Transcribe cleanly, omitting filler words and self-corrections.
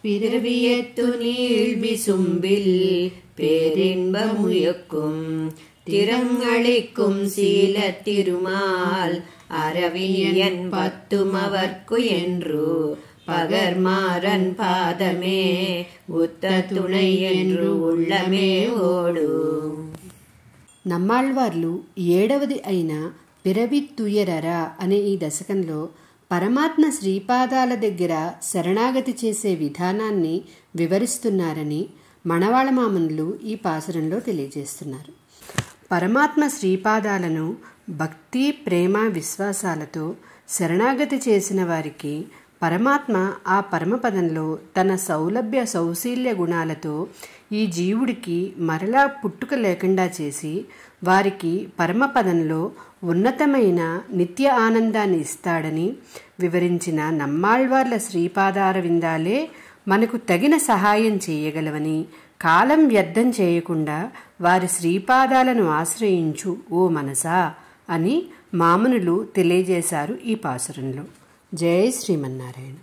பிறவியத்து நீழ்வி சும்பில் பேரின்பமுயக்கும் திறங்களிக்கும் சீல திருமால் அரவியன் பத்துமவர்க்கு என்று పగర్మారన్ పాదమే ఉత్త తుణై என்று உள்ளమే ఓడు. నమ్మాళ్వార్లు 7వది అయిన పిరవిత్తుయరరా అనే ఈ దశకంలో పరమాత్మ శ్రీపాదాల దగ్గర శరణాగతి చేసే విధానాన్ని వివరిస్తున్నారని మణవాళ మామనులు ఈ పాసురంలో తెలియజేస్తున్నారు. పరమాత్మ శ్రీపాదాలను భక్తి, ప్రేమ, విశ్వాసాలతో శరణాగతి చేసిన వారికి పరమాత్మ ఆ పరమపదంలో తన సౌలభ్య సౌశీల్య గుణాలతో ఈ జీవుడికి మరలా పుట్టుక లేకుండా చేసి వారికి పరమపదంలో ఉన్నతమైన నిత్య ఆనందాన్ని ఇస్తాడని వివరించిన నమ్మాళ్వార్ల శ్రీపాదార విందాలే మనకు తగిన సహాయం చేయగలవని, కాలం వ్యర్థం చేయకుండా వారి శ్రీపాదాలను ఆశ్రయించు ఓ మనసా అని మామనులు తెలియజేశారు ఈ పాసురంలో. జై శ్రీమన్నారాయణ.